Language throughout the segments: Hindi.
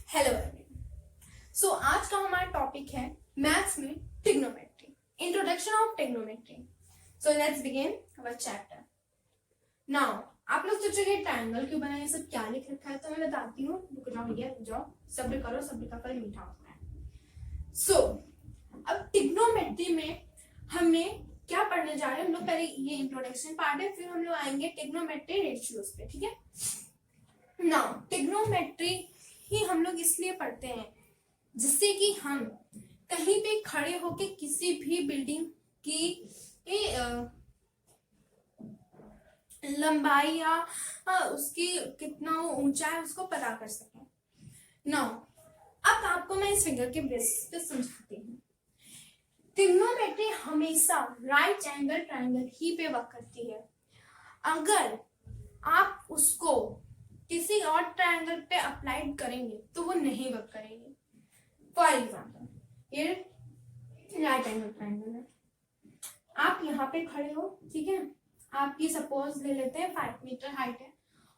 Hello everyone. सो आज का हमारा टॉपिक है मैथ्स में trigonometry, introduction of trigonometry. So let's begin our chapter. Now आप लोग सोचोगे ट्रायंगल क्यों बनाया, ये सब क्या लिख रखा है, तो मैं बताती हूँ। रुक जाओ भैया, रुक जाओ, सब्र करो, सब्र का फल मीठा होता है। सो अब ट्रिग्नोमेट्री में हमें क्या पढ़ने जा रहे हैं हम लोग। पहले ये इंट्रोडक्शन पार्ट है, फिर हम लोग आएंगे ट्रिग्नोमेट्री रेशियोज पे, ठीक है। नाउ ट्रिग्नोमेट्री ही हम लोग इसलिए पढ़ते हैं जिससे कि हम कहीं पे खड़े होके किसी भी बिल्डिंग की लंबाई या उसकी कितना वो ऊंचा है उसको पता कर सकें। नाउ अब आपको मैं इस फिगर के बेसिस पे समझाती हूँ। ट्रिग्नोमेट्री हमेशा राइट एंगल ट्रायंगल ही पे वर्क करती है। अगर आप उसको किसी और ट्रायंगल पे अप्लाइड करेंगे तो वो नहीं वर्क करेगी। फॉर एग्जाम्पल ये राइट एंगल ट्रायंगल है, आप यहाँ पे खड़े हो, ठीक है। आपकी सपोज ले लेते हैं 5 मीटर हाइट है,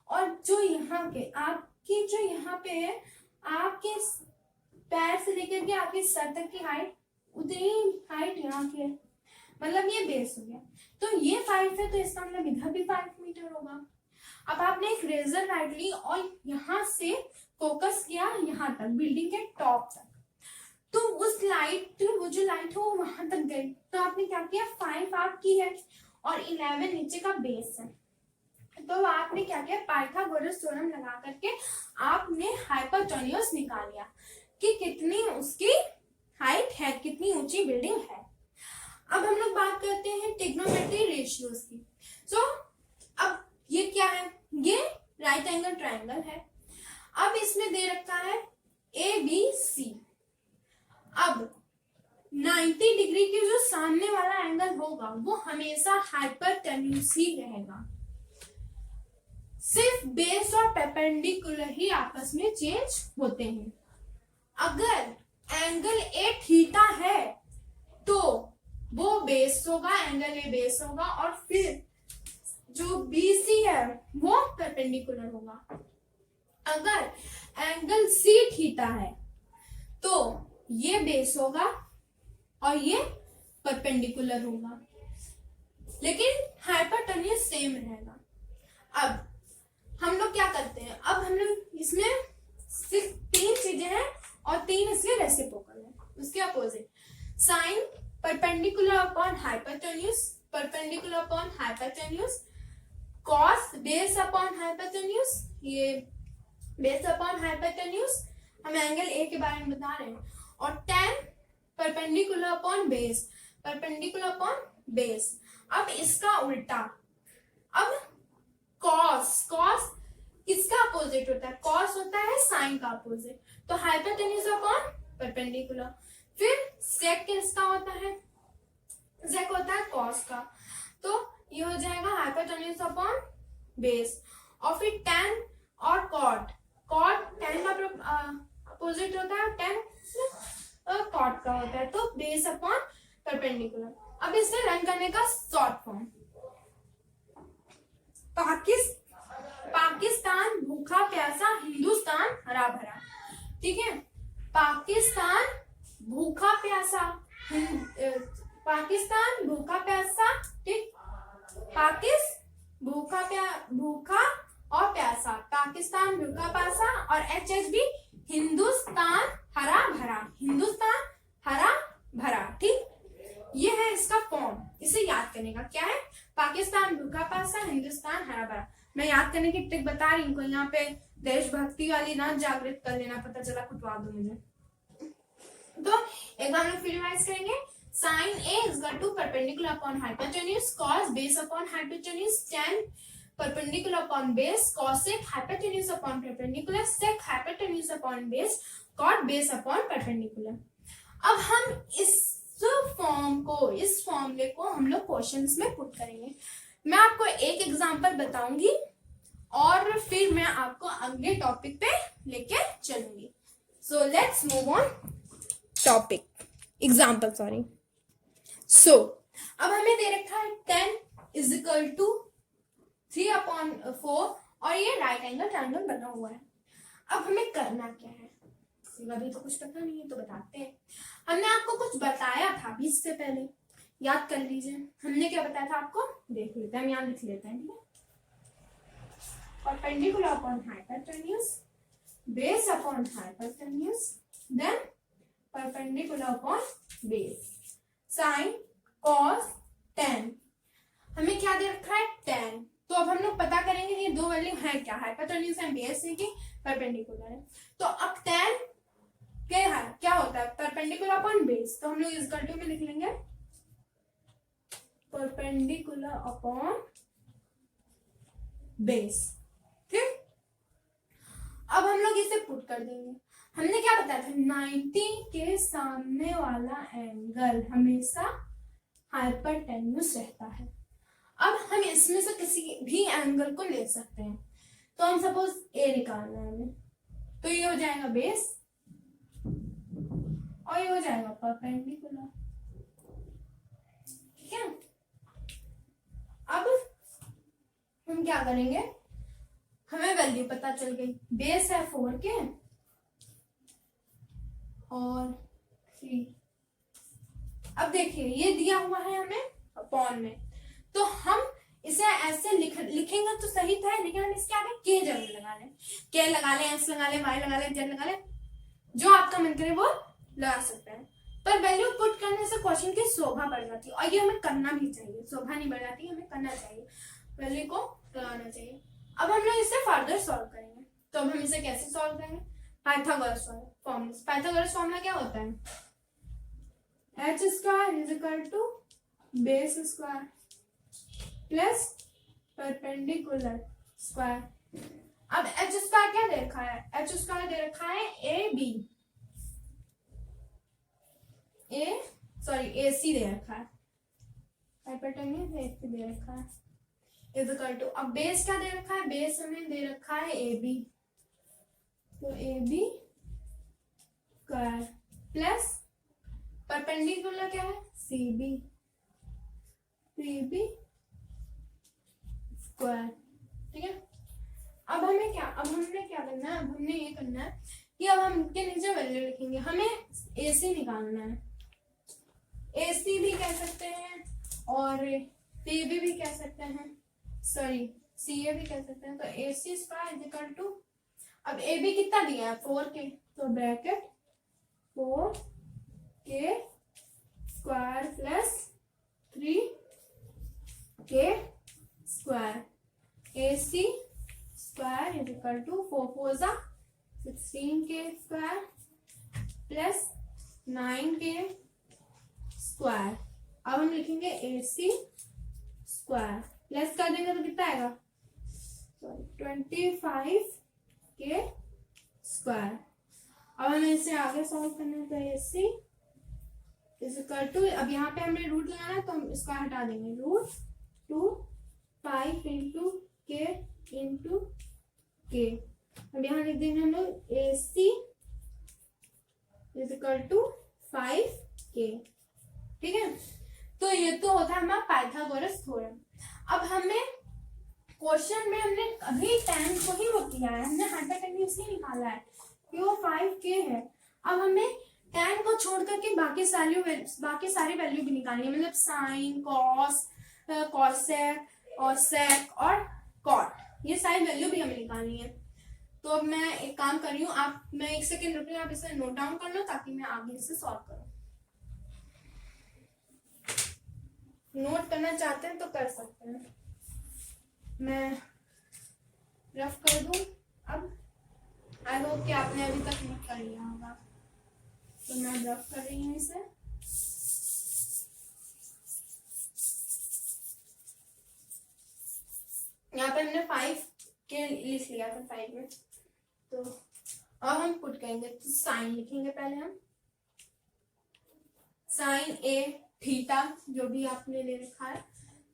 और जो यहाँ के आपकी जो यहाँ पे है, आपके पैर से लेकर के आपके सर तक की हाइट उतनी हाइट यहाँ की है, मतलब ये बेस हो गया। तो ये 5 है तो इसका मतलब इधर भी 5 मीटर होगा। अब आपने एक रेजर लाइट ली और यहाँ से फोकस किया यहाँ तक, बिल्डिंग के टॉप तक, तो उस लाइट, वो जो लाइट हो वहां तक गई, तो आपने क्या किया, 5 आपकी है और 11 नीचे का बेस है। तो आपने क्या किया, पाइथागोरस थ्योरम लगा करके आपने हाइपोटेन्यूज निकाल लिया कि कितनी उसकी हाइट है, कितनी ऊंची बिल्डिंग है। अब हम लोग बात करते हैं ट्रिग्नोमेट्री रेशियोज की। सो अब ये क्या है, ये राइट एंगल ट्रायंगल है। अब इसमें दे रखा है ABC। अब 90 डिग्री की जो सामने वाला एंगल होगा वो हमेशा हाइपोटेन्यूज ही रहेगा। सिर्फ बेस और परपेंडिकुलर ही आपस में चेंज होते हैं। अगर एंगल ए थीटा है तो वो बेस होगा, एंगल ए बेस होगा, और फिर जो BC है वो परपेंडिकुलर होगा। अगर एंगल C थीटा है तो ये बेस होगा और ये परपेंडिकुलर होगा, लेकिन हाइपोटेन्यूज सेम रहेगा। अब हम लोग क्या करते हैं, अब हम लोग इसमें सिर्फ 3 चीजें हैं और 3 इसके रेसिप्रोकल है, उसके opposite. Sine perpendicular upon hypotenuse, perpendicular upon hypotenuse, cos base upon hypotenuse, ये बेस अपॉन हाइपोटेन्यूज, हम एंगल ए के बारे में बता रहे हैं, और tan perpendicular upon base, perpendicular upon base. अब इसका उल्टा, अब कॉस, कॉस किसका अपोजिट होता है, कॉस होता है साइन का अपोजिट, तो हाइपोटेन्यूज अपॉन परपेंडिकुलर। फिर सेक किसका होता है, सेक होता है कॉस का, तो ये हो जाएगा हाइपोटेन्यूज अपॉन बेस। और फिर tan और कॉट, कॉट tan का अपोजिट होता है, tan कॉट का होता है, तो बेस अपॉन परपेंडिकुलर। अब इसे रन करने का शॉर्ट फॉर्म, पाकिस्तान भूखा प्यासा, हिंदुस्तान हरा भरा, ठीक है। पाकिस्तान भूखा प्यासा, पाकिस्तान भूखा प्यासा, ठीक, भूखा और प्यासा, पाकिस्तान भूखा प्यासा, और HHB हिंदुस्तान हरा भरा, हिंदुस्तान हरा भरा, ठीक। ये है इसका फॉर्म, इसे याद करने का क्या है, पाकिस्तान भूखा प्यासा, हिंदुस्तान हरा भरा। मैं याद करने की ट्रिक बता रही हूँ, यहाँ पे देशभक्ति वाली ना जागृत कर लेना, पता चला कुटवा दो मुझे। तो एक बार हम लोग फिर रिवाइज करेंगे। Sin A is equal to perpendicular upon hypotenuse, cos base upon hypotenuse, tan perpendicular upon base, cosec hypotenuse upon perpendicular, sec hypotenuse upon base, cot base upon perpendicular। अब हम इस फॉर्म को, इस फॉर्मूले को हम लोग क्वेश्चंस में पुट करेंगे। मैं आपको एक एग्जांपल बताऊंगी और फिर मैं आपको अगले टॉपिक पे लेके चलूंगी। So let's move on topic, example, sorry. So अब हमें दे रखा है 10 इज इक्वल टू 3/4 और ये राइट एंगल ट्रायंगल बना हुआ है। अब हमें करना क्या है, इसलिए अभी तो कुछ पता नहीं है, तो बताते हैं। हमने आपको कुछ बताया था अभी इससे पहले, याद कर लीजिए। हमने क्या बताया था आपको, देख लेते हैं, हम यहाँ लिख लेते हैं, ठीक है। Perpendicular upon hypotenuse, base upon hypotenuse, then perpendicular upon base, sine, cos, tan. हमें क्या दे रखा है, टेन। तो अब हम लोग पता करेंगे ये दो वैल्यू है क्या, हाइपोटेन्यूज एंड बेस है कि परपेंडिकुलर है। तो अब टेन क्या होता है, परपेंडिकुलर अपॉन बेस। तो हम लोग इस गलती में लिख लेंगे परपेंडिकुलर अपॉन बेस, ठीक। अब हम लोग इसे पुट कर देंगे। हमने क्या बताया था, 90 के सामने वाला एंगल हमेशा हाइपोटेन्यूज रहता है। अब हम इसमें से किसी भी एंगल को ले सकते हैं। तो हम सपोज ए निकालना है हमें, तो ये हो जाएगा बेस और ये हो जाएगा परपेंडिकुलर, ठीक है। अब हम क्या करेंगे, हमें वैल्यू पता चल गई, बेस है 4 के और 3। अब देखिए ये दिया हुआ है हमें अपॉन में, तो हम इसे ऐसे लिखेंगे तो सही था, लेकिन हम इसके आगे के जरूर लगा लें, के लगा लें, एस लगा लें, वाई लगा लें, जेड लगा लें, जो आपका मन करे वो लगा सकते हैं। पर वैल्यू पुट करने से क्वेश्चन की शोभा बढ़ जाती है, और ये हमें करना भी चाहिए। शोभा नहीं बढ़ जाती, हमें करना चाहिए, वैल्यू को लगाना चाहिए। अब हम लोग इसे फर्दर सॉल्व करेंगे। तो अब हम इसे कैसे सॉल्व करेंगे, पाइथागोरस फॉर्मूला। पाइथागोरस फॉर्मूला क्या होता है, h square is equal to base square plus perpendicular square. अब h स्क्वायर क्या दे रखा है, h स्क्वायर दे रखा है ए सी दे रखा है, हाइपोटेन्यूज AC दे रखा है, इज इक्वल टू, अब बेस क्या दे रखा है, बेस हमें दे रखा है AB, तो AB स्क्वायर प्लस परपेंडिकुलर क्या है CB स्क्वायर, ठीक है। अब हमने क्या करना है, अब हमने ये करना है कि अब हम इनके नीचे वैल्यू लिखेंगे। हमें AC निकालना है, AC भी कह सकते हैं और CB भी कह सकते हैं, सॉरी CA भी कह सकते हैं। तो AC square is equal to, अब AB कितना दिया है 4K, तो bracket 4K square plus 3K square, AC square is equal to 4 4 जा 16K square plus 9K square. अब हम लिखेंगे AC स्क्वायर प्लस कर देंगे तो कितना आएगा, सॉरी 25K स्क्वायर। अब हमें इसे आगे सॉल्व करना है, तो AC इज इक्वल टू, अब यहाँ पे हमने रूट लगाना है तो हम इसका हटा देंगे, रूट 2 5 इंटू के इंटू के। अब यहाँ लिख देंगे हम लोग AC is equal to 5K, ठीक है। तो ये तो होता है हमारा पाइथागोरस थ्योरम। अब हमें क्वेश्चन में हमने अभी tan को ही वो किया है, हमने हाइपोटेन्यूज ही निकाला है कि वो 5K है। अब हमें tan को छोड़ करके बाकी सारी वैल्यू भी निकालनी है, मतलब साइन, कॉस, कॉसेक और सेक और कॉट, ये सारी वैल्यू भी हमें निकालनी है। तो अब मैं एक काम कर रही हूँ, मैं 1 सेकेंड रुक रही हूँ, आप इसे नोट डाउन कर लो ताकि मैं आगे इसे सॉल्व करूँ। नोट करना चाहते हैं तो कर सकते हैं, मैं रफ कर दूं। अब आई होप कि आपने अभी तक नोट कर लिया होगा, तो मैं रफ कर रही हूँ इसे। यहाँ पे हमने 5K लिख लिया था 5 में, तो अब हम पुट करेंगे, तो साइन लिखेंगे पहले हम, साइन A थीटा जो भी आपने ले रखा है,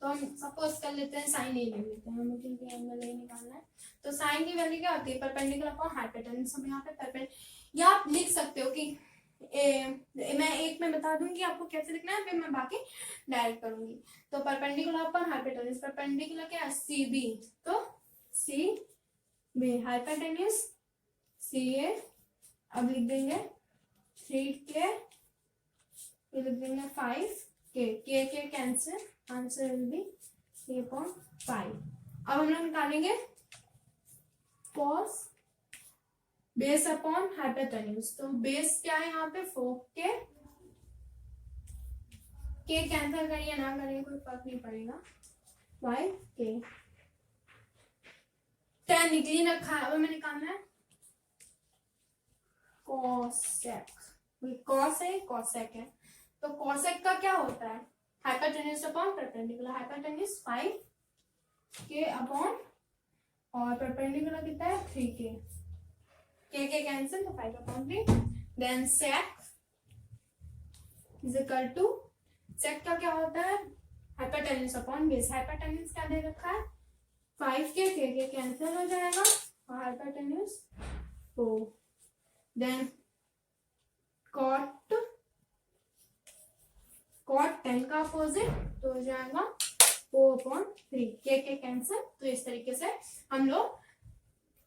तो हम सपोज कर लेते हैं साइन A ले लेते हैं, हमें क्योंकि एंगल A निकालना है। तो साइन की वैल्यू क्या होती है, परपेंडिकुलर अपॉन हाइपोटेन्यूज। हम यहाँ पे या आप लिख सकते हो कि मैं एक में बता दूंगी आपको कैसे लिखना है, फिर मैं बाकी डायरेक्ट करूंगी। तो परपेंडिकुलर अपॉन हाइपोटेन्यूज, परपेंडिकुलर क्या है CB, तो CB हाइपोटेन्यूज CA अब लिख देंगे 3k, फिर लिख देंगे 5k, k cancel, answer will be 3.5। अब हम लोग निकालेंगे cos बेस अपॉन हाइपोटेन्यूज। तो बेस क्या है यहाँ पे 4k, k कैंसिल करिए ना करिए कोई फर्क नहीं पड़ेगा, 5k। 10 निकली रखा है, अब हमें निकालना है कोसेक। कॉस है कोसेक है, तो कोसेक का क्या होता है hypotenuse upon perpendicular. Hypotenuse 5k upon और परपेंडिकुलर कितना है 3k, k कैंसिल तो 5 upon 3। Then sec is equal to, sec का क्या होता है हाइपोटेन्यूज अपॉन बेस। हाइपोटेन्यूज क्या दे रखा है 5k, k कैंसिल हो जाएगा और हाइपोटेन्यूज 4। देन कॉट 10 का अपोजिट तो हो जाएगा 4/3, के कैंसिल। तो इस तरीके से हम लोग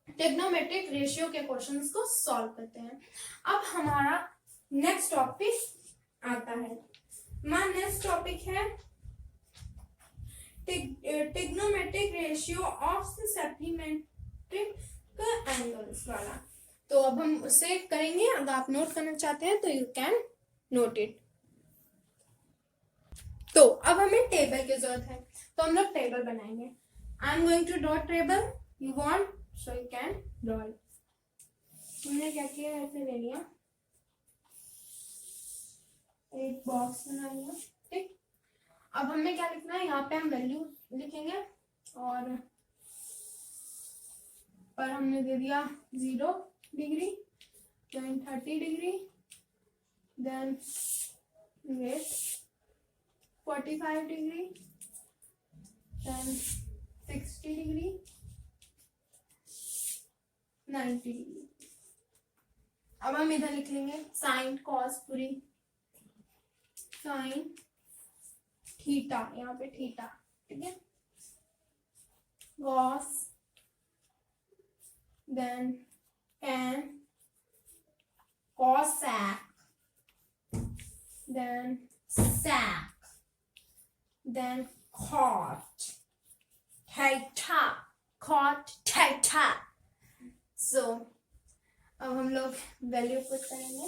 ट्रिग्नोमेट्रिक रेशियो के क्वेश्चंस को सॉल्व करते हैं। अब हमारा नेक्स्ट टॉपिक आता है, हमारा नेक्स्ट टॉपिक है ट्रिग्नोमेट्रिक रेशियो ऑफ सप्लीमेंट्रिक एंगल्स वाला। तो अब हम उसे करेंगे, अगर आप नोट करना चाहते हैं तो यू कैन नोट इट। तो अब हमें टेबल की जरूरत है, तो हम लोग टेबल बनाएंगे। I am going to draw table, you want so you can draw it. हमने क्या किया, ऐसे ले लिया, एक बॉक्स बना लिया, ठीक। अब हमें क्या लिखना है, यहाँ पे हम वैल्यू लिखेंगे और पर हमने दे दिया 0 डिग्री, देन 30 डिग्री, देन वेट 45 डिग्री, देन 60 डिग्री, 90 डिग्री। अब हम इधर लिख लेंगे साइन कॉस पूरी, साइन थीटा, यहाँ पे थीटा, ठीक है, cos, then tan, cosec, then sec, then cot, theta, cot, theta. So अब हम लोग वैल्यू पुट करेंगे।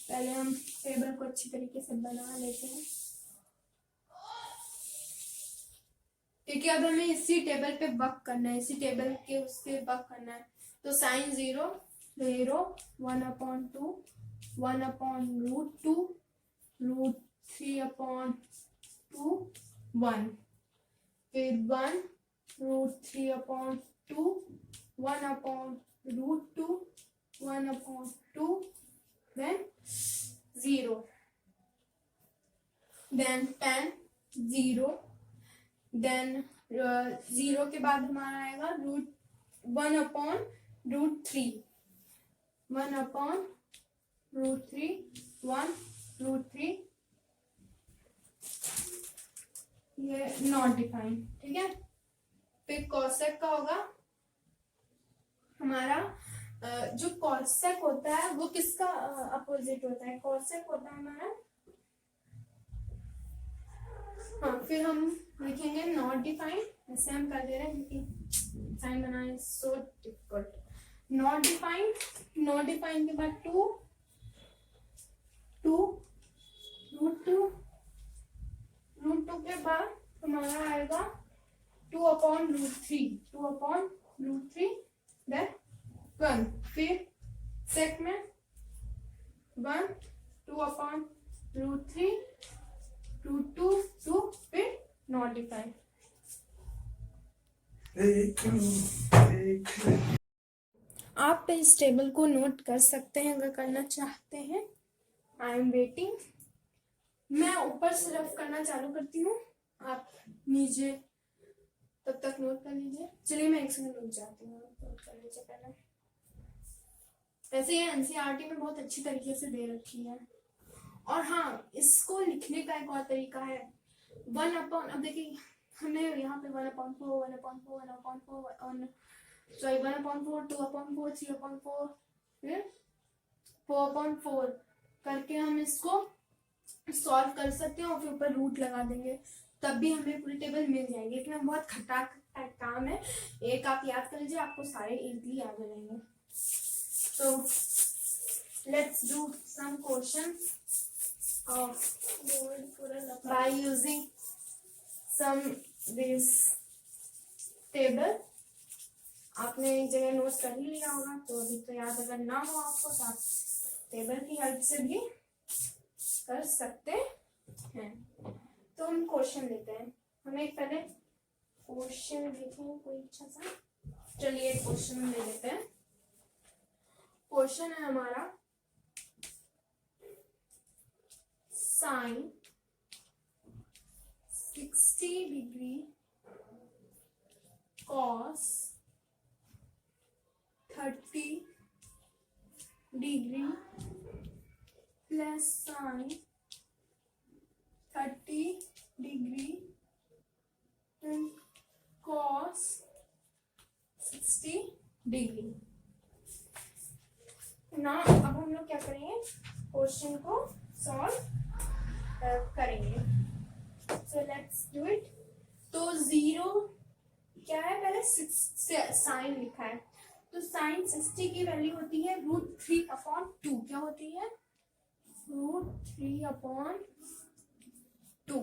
पहले हम टेबल को अच्छी तरीके से बना लेते हैं, क्योंकि अब हमें इसी टेबल पे वर्क करना है, इसी टेबल के उसके वर्क करना है। तो साइन 0 0, 1/2, 1/√2, √3/2, 1, फिर 1√3/2, 1/√2, 1/2, then 0, then 10, 0, देन 0 के बाद हमारा आएगा √1/√3, 1/√3, 1√3, ये नॉट डिफाइंड, ठीक है। फिर कॉसेक का होगा हमारा, जो कॉसेक होता है वो किसका अपोजिट होता है, कॉसेक होता है हमारा, हाँ। फिर हम लिखेंगे नॉट डिफाइंड, ऐसे हम कर दे रहे हैं क्योंकि साइन बनाना is so difficult. Not defined, not defined के बाद 2 √2 के बाद हमारा आएगा 2/√3, 2/√3, देन 1, फिर सेक में 1, 2/√3, 2, 2, फिर नॉट डिफाइंड। आप इस टेबल को नोट कर सकते हैं अगर करना चाहते हैं। I am waiting. मैं ऊपर से रफ करना चालू करती हूँ, आप नीचे तब तक नोट कर लीजिए। चलिए मैं एक सेकंड रुक जाती हूँ, नोट कर लीजिए पहले। वैसे ये एनसीईआरटी में बहुत अच्छी तरीके से दे रखी है। और हाँ, इसको लिखने का एक और तरीका है, 1/, अब देखिए हमने यहाँ पे 1/4, 1/4, 1/4, 1/4, 2/4, 3/4, फिर 4/4 करके हम इसको सॉल्व कर सकते हैं और फिर ऊपर रूट लगा देंगे, तब भी हमें पूरी टेबल मिल जाएगी। लेकिन बहुत खटाक काम है, एक आप याद कर लीजिए, आपको सारे इजीली याद हो जाएंगे। तो let's do some question by using some this table। आपने एक जगह नोट कर ही लिया होगा, तो अभी तो याद अगर ना हो आपको तो आप टेबल की हेल्प से भी कर सकते हैं। तो हम क्वेश्चन लेते हैं, हमें पहले क्वेश्चन देखें कोई अच्छा सा। चलिए क्वेश्चन ले लेते हैं। क्वेश्चन है हमारा sine 60 degree cos 30 degree plus sine 30 degree cos 60 degree. ना अब हम लोग क्या करेंगे, क्वेश्चन को सॉल्व करेंगे। So let's do it. तो 0 क्या है, पहले साइन लिखा है, तो साइन 60 की वैल्यू होती है √3/2। क्या होती है, √3/2।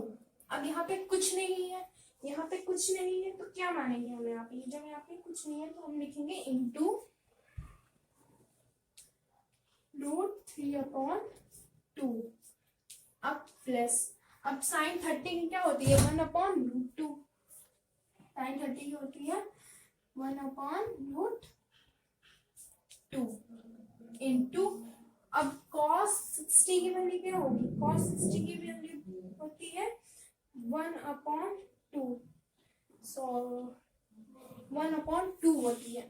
अब यहाँ पे कुछ नहीं है, यहाँ पे कुछ नहीं है, तो क्या मानेंगे हम यहाँ पे, जब यहाँ पे कुछ नहीं है तो हम लिखेंगे इंटू √3/2। अब प्लस, अब साइन 30 की क्या होती है, 1/√2। साइन 30 की होती है 1/√2 इंटू, अब cos 60 की वैल्यू क्या होगी, cos 60 की वैल्यू होती है 1/2। सो 1/2 होती है,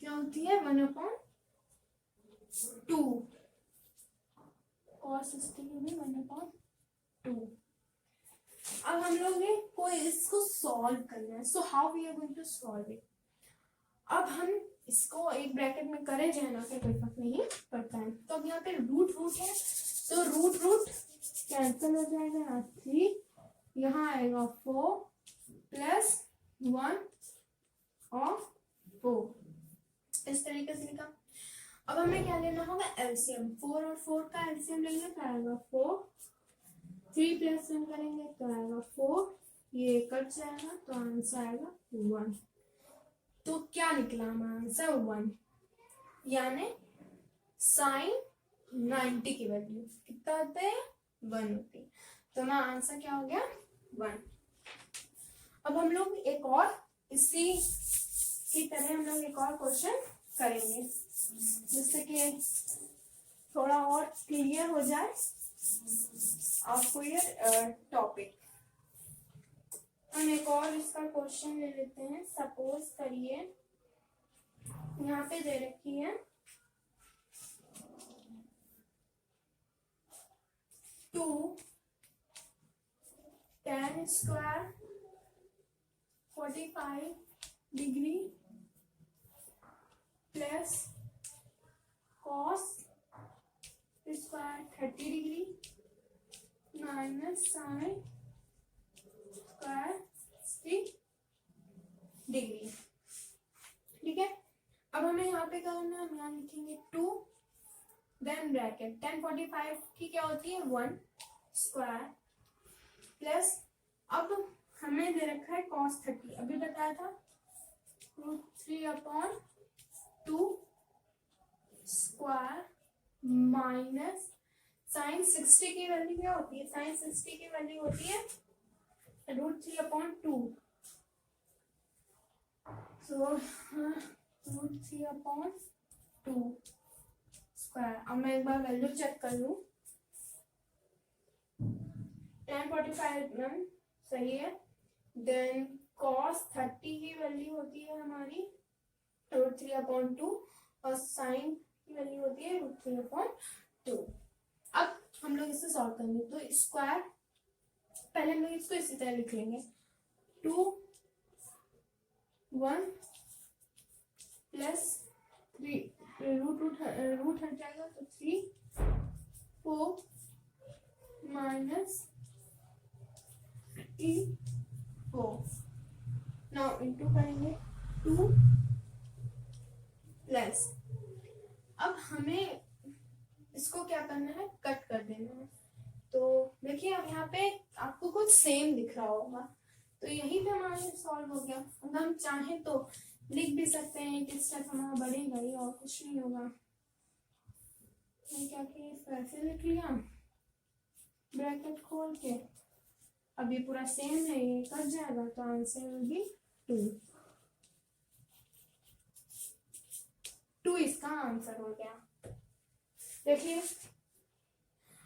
क्या होती है 1/2। cos 60 की भी 1/2। अब हम लोग ने कोई इसको सॉल्व करना है। So how we are going to solve it. अब हम इसको एक ब्रैकेट में करें चाहे ना के कोई फर्क नहीं पड़ता है। तो अब यहाँ पे रूट है, तो रूट कैंसिल हो जाएगा, 3 यहाँ आएगा 4 प्लस 1 और 4, इस तरीके से लिखा। अब हमें क्या लेना होगा, एलसीएम। 4 और 4 का एलसीएम लेंगे तो आएगा 4, 3 प्लस 1 करेंगे तो आएगा 4, ये कट जाएगा तो आंसर आएगा 1। तो क्या निकला हमारा आंसर 1, यानी साइन 90 की वैल्यू कितना होता है, 1 होती है। तो हमारा आंसर क्या हो गया, 1। अब हम लोग एक और इसी की तरह हम लोग एक और क्वेश्चन करेंगे, जिससे कि थोड़ा और क्लियर हो जाए आपको ये टॉपिक। हम एक और इसका क्वेश्चन ले लेते हैं। सपोज करिए यहाँ पे दे रखी है 2 tan square 45 degree plus cos square 30 degree minus sine square 60 degree. ठीक है, अब हमें यहाँ पे क्या करना है, हम यहाँ लिखेंगे 2 देन ब्रैकेट tan 45 की क्या होती है 1 स्क्वायर प्लस, अब हमें दे रखा है cos 30, अभी बताया था √3/2 स्क्वायर माइनस साइन 60 की वैल्यू क्या होती है, साइन 60 की वैल्यू होती है √3/2। सो √3/2 स्क्वायर। अब मैं एक बार वैल्यू चेक कर लूं, tan 45 सही है, देन cos 30 की वैल्यू होती है हमारी √3/2 और साइन की वैल्यू होती है √3/2। अब हम लोग इसे सॉल्व करेंगे, तो स्क्वायर पहले हम लोग इसको इसी तरह लिख लेंगे 2 1 प्लस 3 रूट हट जाएगा तो 3 4 माइनस 4 नाउ इंटू करेंगे 2 प्लस, अब हमें इसको क्या करना है, कट कर देना है। तो देखिए अब यहाँ पे आपको कुछ सेम दिख रहा होगा, तो यही पे हमारा सॉल्व हो गया। अगर हम चाहें तो लिख भी सकते हैं कि स्टेप हमारा बढ़ेगा ही और कुछ नहीं होगा। क्या कि ऐसे लिख लिया ब्रैकेट खोल के, अब ये पूरा सेम है, ये कट जाएगा तो आंसर होगी 2 इसका आंसर हो गया। देखिए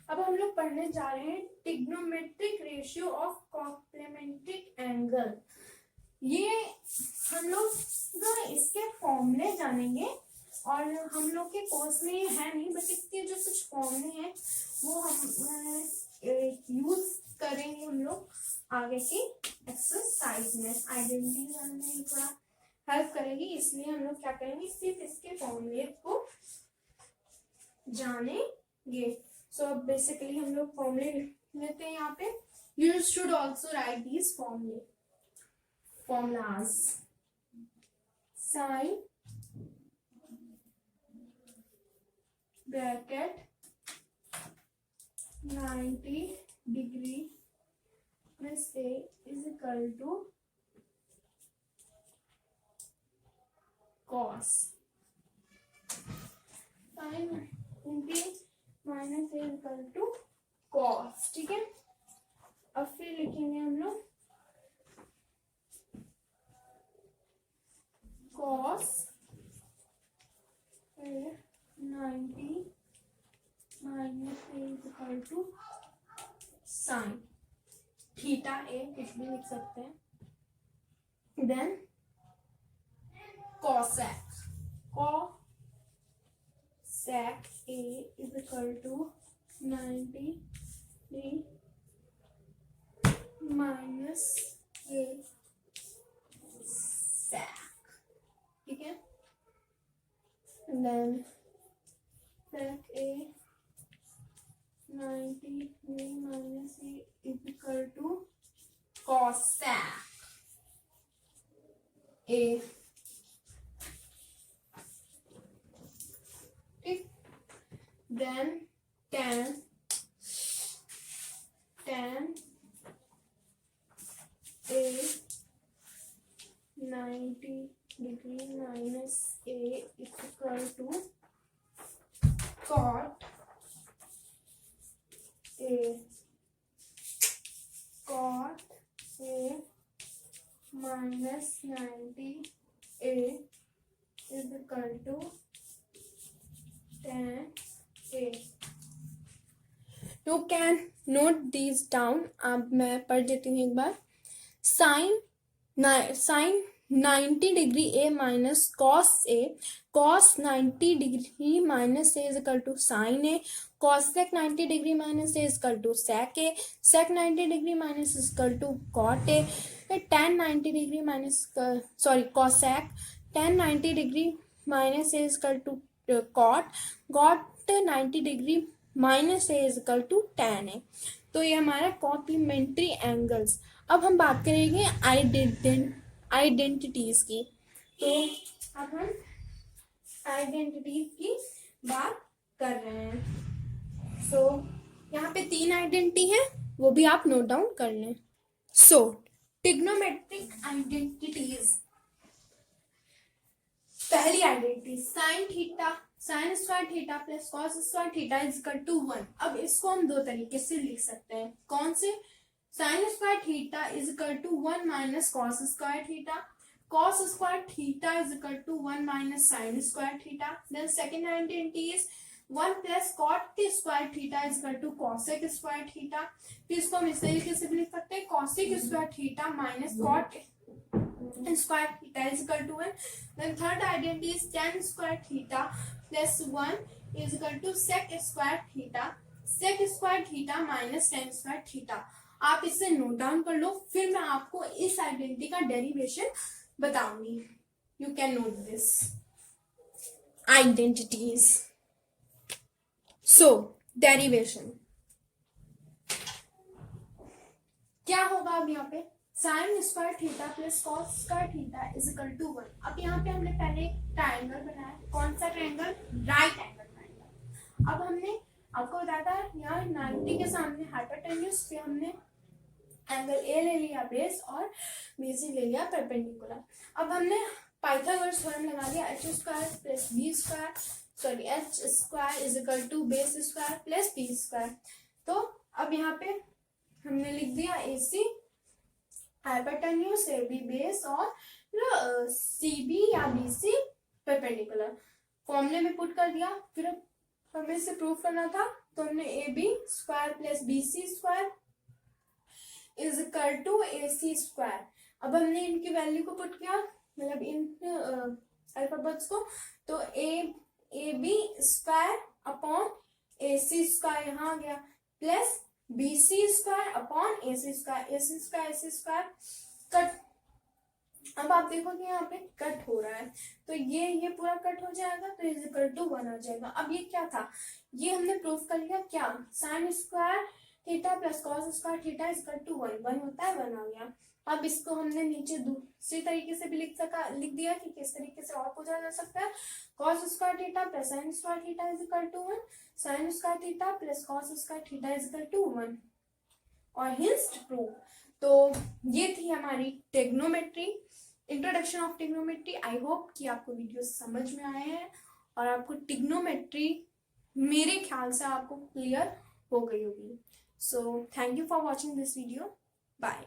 अब हम लोग पढ़ने जा रहे हैं trigonometric ratio of complementary angle. ये हम लोग इसके फॉर्मूले जानेंगे, और हम लोग के कोर्स में ये है नहीं, बट इसके जो कुछ फॉर्मूले हैं वो हम यूज करेंगे हम लोग आगे की एक्सरसाइज में। आइडेंटिटी जानने में थोड़ा हेल्प करेगी, इसलिए हम लोग क्या करेंगे, सिर्फ इसके फॉर्मूले को जानेंगे। सो बेसिकली हम लोग फॉर्मूले लेते हैं यहाँ पे। You should also right these formulas. Sin bracket 90 degree plus A is equal to cos sin 90 minus A is equal to cos। ठीक है, अब फिर लिखेंगे हम लोग cos 90 minus A is equal to sin theta A, कुछ भी लिख सकते हैं। Then cosec A is equal to 90 minus A sec, ठीक है। Then sec A 90 minus A is equal to cosec A, ठीक। Then tan A 90 degree minus A is equal to cot A minus 90 A is equal to tan A। You can note these down। अब मैं पढ़ देती हूँ एक बार। sin 90 degree A minus cos A, cos 90 degree minus A is equal to sin A, cosec 90 degree minus A is equal to sec A, sec 90 degree minus is equal to cot A, tan 90 degree minus cosec tan 90 degree minus A is equal to cot 90 degree minus A is equal to tan A। तो ये हमारा कॉम्प्लीमेंट्री एंगल्स। अब हम बात करेंगे आइडेंटिटीज की। तो अब हम आइडेंटिटीज की बात कर रहे हैं। सो यहाँ पे 3 आइडेंटिटी है, वो भी आप नोट डाउन कर लें। So trigonometric identities. पहली identity sine square theta plus cos square theta is equal to 1। अब इसको हम 2 तरीके से लिख सकते हैं। कौन से? Sine square theta is equal to 1 minus cos square theta, is square theta is equal to 1 minus sine square theta. Then second identity is 1 plus cot square theta is equal to cosec square theta. फिर इसको हम इस तरीके से भी लिख सकते हैं, cosec square theta minus cot square theta is equal to 1। Then third identity is tan square theta plus 1 is equal to sec square theta minus tan square theta. आप इसे नोट डाउन कर लो, फिर मैं आपको इस आइडेंटिटी का डेरिवेशन बताऊंगी। You can note this. identities. So derivation क्या होगा अब यहाँ पे sine square theta plus cos square theta is equal to 1। अब यहाँ पे हमने पहले एक ट्राइंगल बनाया, कौन सा ट्राइंगल, राइट एंगल ट्राइंगल। अब हमने आपको बताया था यहाँ 90 के सामने हाइपोटेन्यूज पे हमने एंगल ए ले लिया बेस और बीसी ले लिया परपेंडिकुलर। अब हमने पाइथागोरस थ्योरम लगा दिया, H square plus B square sorry H square is equal to base square plus B square. तो अब यहाँ पे हमने लिख दिया A C hypotenuse, A B base और सी बी या बी सी परपेंडिकुलर। फॉर्मूले में पुट कर दिया, फिर हमें इसे प्रूव करना था तो हमने A B square plus B C square is equal to A C square. अब हमने इनकी वैल्यू को पुट किया, मतलब इन अल्फाबेट्स को, तो A B square upon A C square यहाँ आ गया plus B C square upon A C square, A C square A C square cut. अब आप देखोगे यहाँ पे कट हो रहा है तो ये पूरा कट हो जाएगा तो इज इक्वल टू 1 आ जाएगा। अब ये क्या था, ये हमने प्रूफ कर लिया क्या, sine square theta plus cos square theta is equal to 1 होता है, 1 आ गया। अब इसको हमने नीचे दूसरी तरीके से भी लिख दिया कि किस तरीके से और पूछा जा सकता है, cos square theta plus sine square theta is equal to 1, sine square theta plus cos square theta is equal to 1 और हिंस प्रूफ। तो ये थी हमारी trigonometry, introduction of trigonometry. I hope कि आपको वीडियो समझ में आए हैं और आपको ट्रिग्नोमेट्री मेरे ख्याल से आपको क्लियर हो गई होगी। So thank you for watching this video, bye.